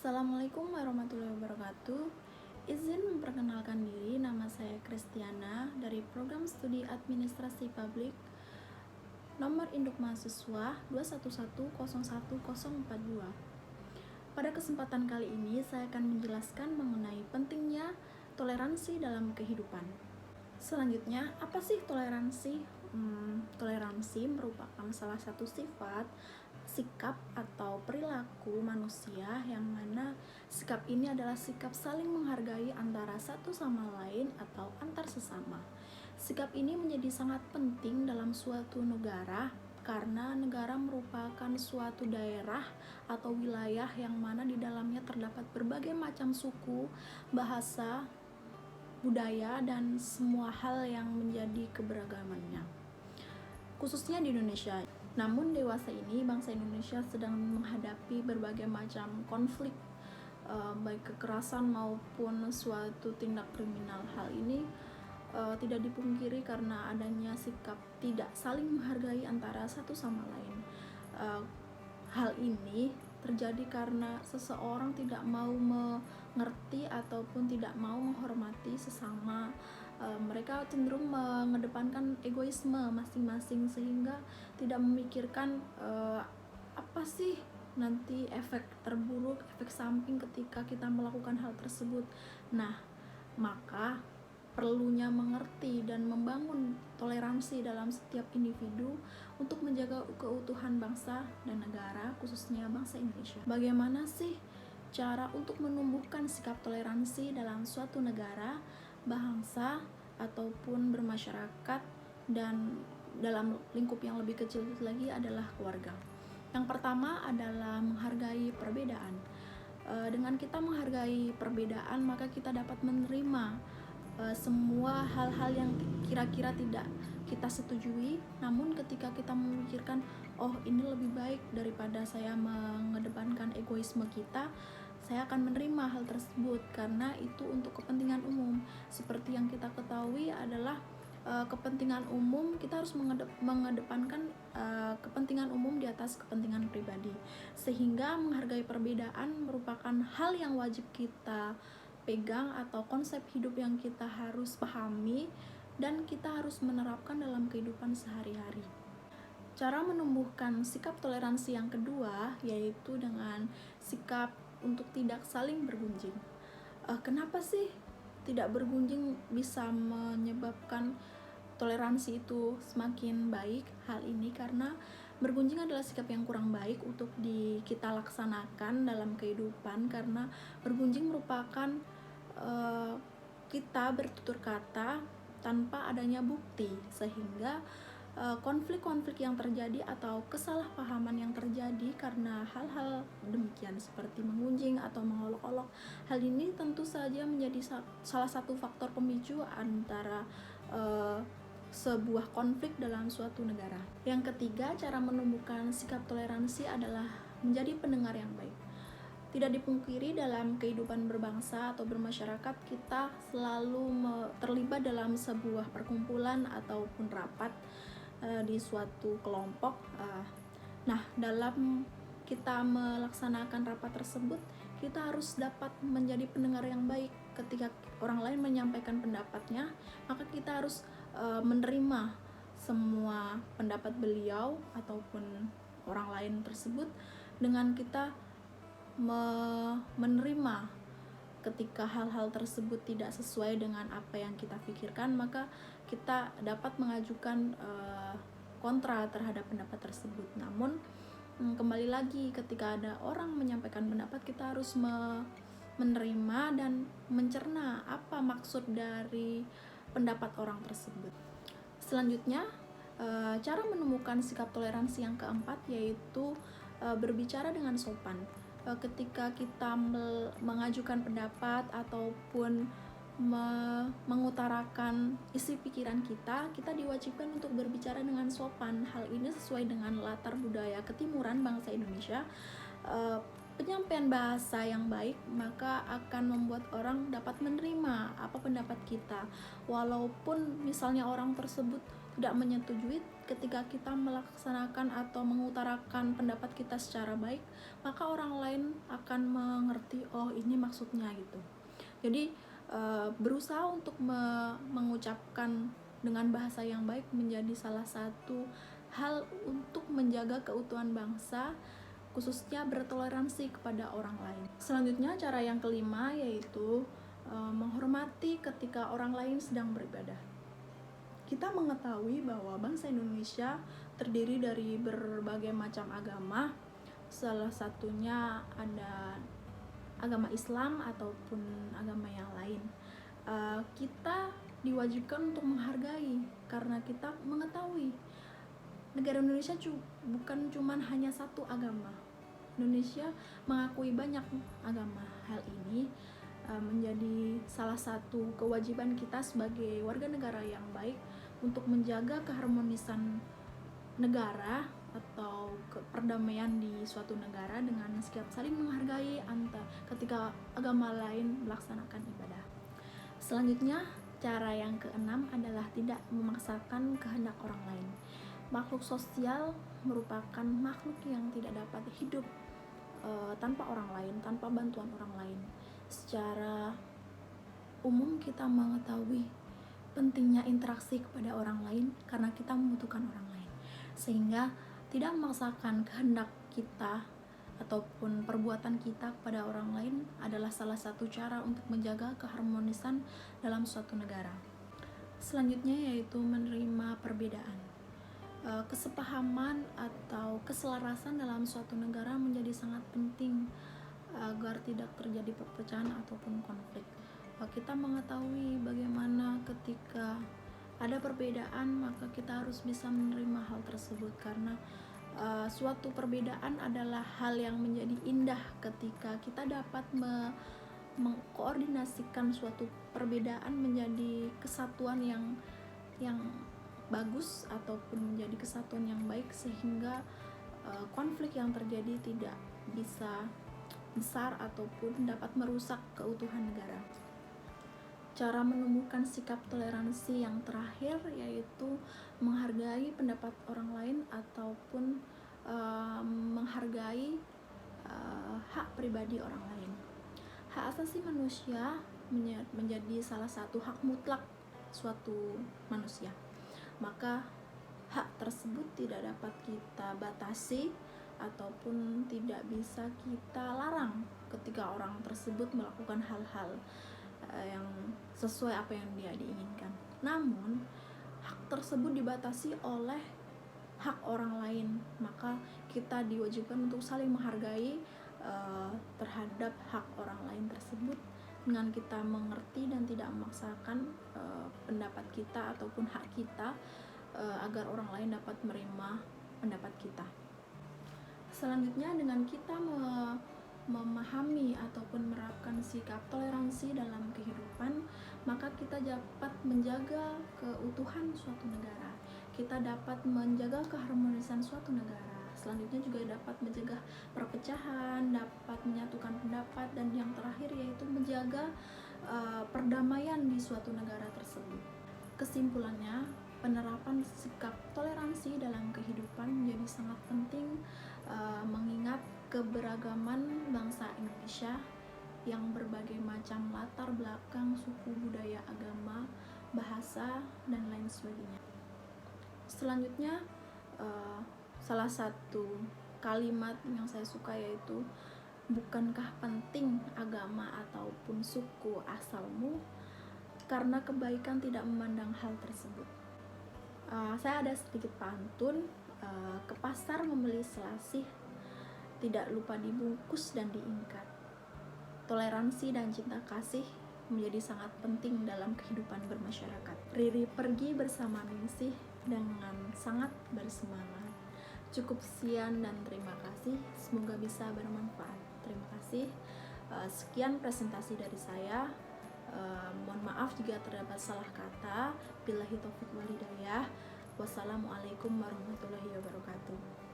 Assalamualaikum warahmatullahi wabarakatuh. Izin memperkenalkan diri, nama saya Kristiana dari Program Studi Administrasi Publik, nomor induk mahasiswa 211011042. Pada kesempatan kali ini saya akan menjelaskan mengenai pentingnya toleransi dalam kehidupan. Selanjutnya, apa sih toleransi? Toleransi merupakan salah satu sifat, sikap atau perilaku manusia yang mana sikap ini adalah sikap saling menghargai antara satu sama lain atau antar sesama. Sikap ini menjadi sangat penting dalam suatu negara karena negara merupakan suatu daerah atau wilayah yang mana di dalamnya terdapat berbagai macam suku, bahasa, budaya, dan semua hal yang menjadi keberagamannya, khususnya di Indonesia. Namun dewasa ini bangsa Indonesia sedang menghadapi berbagai macam konflik, baik kekerasan maupun suatu tindak kriminal. Hal ini tidak dipungkiri karena adanya sikap tidak saling menghargai antara satu sama lain. Hal ini terjadi karena seseorang tidak mau mengerti ataupun tidak mau menghormati sesama. Mereka cenderung mengedepankan egoisme masing-masing sehingga tidak memikirkan apa sih nanti efek terburuk, efek samping ketika kita melakukan hal tersebut. Nah, maka perlunya mengerti dan membangun toleransi dalam setiap individu untuk menjaga keutuhan bangsa dan negara, khususnya bangsa Indonesia. Bagaimana sih cara untuk menumbuhkan sikap toleransi dalam suatu negara, bangsa, ataupun bermasyarakat, dan dalam lingkup yang lebih kecil lagi adalah keluarga? Yang pertama adalah menghargai perbedaan. Dengan kita menghargai perbedaan, maka kita dapat menerima semua hal-hal yang kira-kira tidak kita setujui. Namun ketika kita memikirkan, oh ini lebih baik daripada saya mengedepankan egoisme kita, saya akan menerima hal tersebut karena itu untuk kepentingan umum. Seperti yang kita ketahui adalah kepentingan umum, kita harus mengedepankan kepentingan umum di atas kepentingan pribadi, sehingga menghargai perbedaan merupakan hal yang wajib kita pegang atau konsep hidup yang kita harus pahami dan kita harus menerapkan dalam kehidupan sehari-hari. Cara menumbuhkan sikap toleransi yang kedua yaitu dengan sikap untuk tidak saling bergunjing. Kenapa sih tidak bergunjing bisa menyebabkan toleransi itu semakin baik? Hal ini karena bergunjing adalah sikap yang kurang baik untuk kita laksanakan dalam kehidupan, karena bergunjing merupakan kita bertutur kata tanpa adanya bukti, sehingga konflik-konflik yang terjadi atau kesalahpahaman yang terjadi karena hal-hal demikian seperti menggunjing atau mengolok-olok, hal ini tentu saja menjadi salah satu faktor pemicu antara sebuah konflik dalam suatu negara. Yang ketiga, cara menumbuhkan sikap toleransi adalah menjadi pendengar yang baik. Tidak dipungkiri dalam kehidupan berbangsa atau bermasyarakat, kita selalu terlibat dalam sebuah perkumpulan ataupun rapat di suatu kelompok. Nah, dalam kita melaksanakan rapat tersebut, kita harus dapat menjadi pendengar yang baik. Ketika orang lain menyampaikan pendapatnya, maka kita harus menerima semua pendapat beliau ataupun orang lain tersebut dengan kita menerima. Ketika hal-hal tersebut tidak sesuai dengan apa yang kita pikirkan, maka kita dapat mengajukan kontra terhadap pendapat tersebut. Namun kembali lagi, ketika ada orang menyampaikan pendapat, kita harus menerima dan mencerna apa maksud dari pendapat orang tersebut. Selanjutnya, cara menemukan sikap toleransi yang keempat yaitu berbicara dengan sopan. Ketika kita mengajukan pendapat ataupun mengutarakan isi pikiran kita diwajibkan untuk berbicara dengan sopan. Hal ini sesuai dengan latar budaya ketimuran bangsa Indonesia. Penyampaian bahasa yang baik maka akan membuat orang dapat menerima apa pendapat kita, walaupun misalnya orang tersebut tidak menyetujui, ketika kita melaksanakan atau mengutarakan pendapat kita secara baik, maka orang lain akan mengerti, oh ini maksudnya gitu. Jadi berusaha untuk mengucapkan dengan bahasa yang baik menjadi salah satu hal untuk menjaga keutuhan bangsa, khususnya bertoleransi kepada orang lain. Selanjutnya, cara yang kelima yaitu menghormati ketika orang lain sedang beribadah. Kita mengetahui bahwa bangsa Indonesia terdiri dari berbagai macam agama. Salah satunya ada agama Islam ataupun agama yang lain. Kita diwajibkan untuk menghargai karena kita mengetahui negara Indonesia bukan cuma hanya satu agama. Indonesia mengakui banyak agama. Hal ini menjadi salah satu kewajiban kita sebagai warga negara yang baik untuk menjaga keharmonisan negara atau perdamaian di suatu negara dengan sikap saling menghargai ketika agama lain melaksanakan ibadah. Selanjutnya, cara yang keenam adalah tidak memaksakan kehendak orang lain. Makhluk sosial merupakan makhluk yang tidak dapat hidup tanpa orang lain, tanpa bantuan orang lain. Secara umum kita mengetahui pentingnya interaksi kepada orang lain karena kita membutuhkan orang lain, sehingga tidak memaksakan kehendak kita ataupun perbuatan kita kepada orang lain adalah salah satu cara untuk menjaga keharmonisan dalam suatu negara. Selanjutnya yaitu menerima perbedaan. Kesepahaman atau keselarasan dalam suatu negara menjadi sangat penting agar tidak terjadi perpecahan ataupun konflik. Kita mengetahui bagaimana ketika ada perbedaan, maka kita harus bisa menerima hal tersebut karena suatu perbedaan adalah hal yang menjadi indah ketika kita dapat mengkoordinasikan suatu perbedaan menjadi kesatuan yang bagus ataupun menjadi kesatuan yang baik, sehingga konflik yang terjadi tidak bisa besar ataupun dapat merusak keutuhan negara. Cara menumbuhkan sikap toleransi yang terakhir yaitu menghargai pendapat orang lain ataupun menghargai hak pribadi orang lain. Hak asasi manusia menjadi salah satu hak mutlak suatu manusia. Maka hak tersebut tidak dapat kita batasi ataupun tidak bisa kita larang ketika orang tersebut melakukan hal-hal yang sesuai apa yang dia diinginkan. Namun hak tersebut dibatasi oleh hak orang lain, maka kita diwajibkan untuk saling menghargai terhadap hak orang lain tersebut dengan kita mengerti dan tidak memaksakan pendapat kita ataupun hak kita agar orang lain dapat menerima pendapat kita. Selanjutnya, dengan kita memahami ataupun menerapkan sikap toleransi dalam kehidupan, maka kita dapat menjaga keutuhan suatu negara. Kita dapat menjaga keharmonisan suatu negara. Selanjutnya juga dapat mencegah perpecahan, dapat menyatukan pendapat, dan yang terakhir yaitu menjaga perdamaian di suatu negara tersebut. Kesimpulannya, penerapan sikap toleransi dalam kehidupan menjadi sangat penting mengingat keberagaman bangsa Indonesia yang berbagai macam latar belakang, suku, budaya, agama, bahasa, dan lain sebagainya. Selanjutnya, salah satu kalimat yang saya suka yaitu, bukankah penting agama ataupun suku asalmu, karena kebaikan tidak memandang hal tersebut. Saya ada sedikit pantun. Ke pasar membeli selasih, tidak lupa dibungkus dan diingkat. Toleransi dan cinta kasih menjadi sangat penting dalam kehidupan bermasyarakat. Riri pergi bersama Ningsih dengan sangat bersemangat. Cukup sekian dan terima kasih. Semoga bisa bermanfaat. Terima kasih. Sekian presentasi dari saya. Mohon maaf jika terdapat salah kata. Billahi taufiq wal hidayah. Wassalamualaikum warahmatullahi wabarakatuh.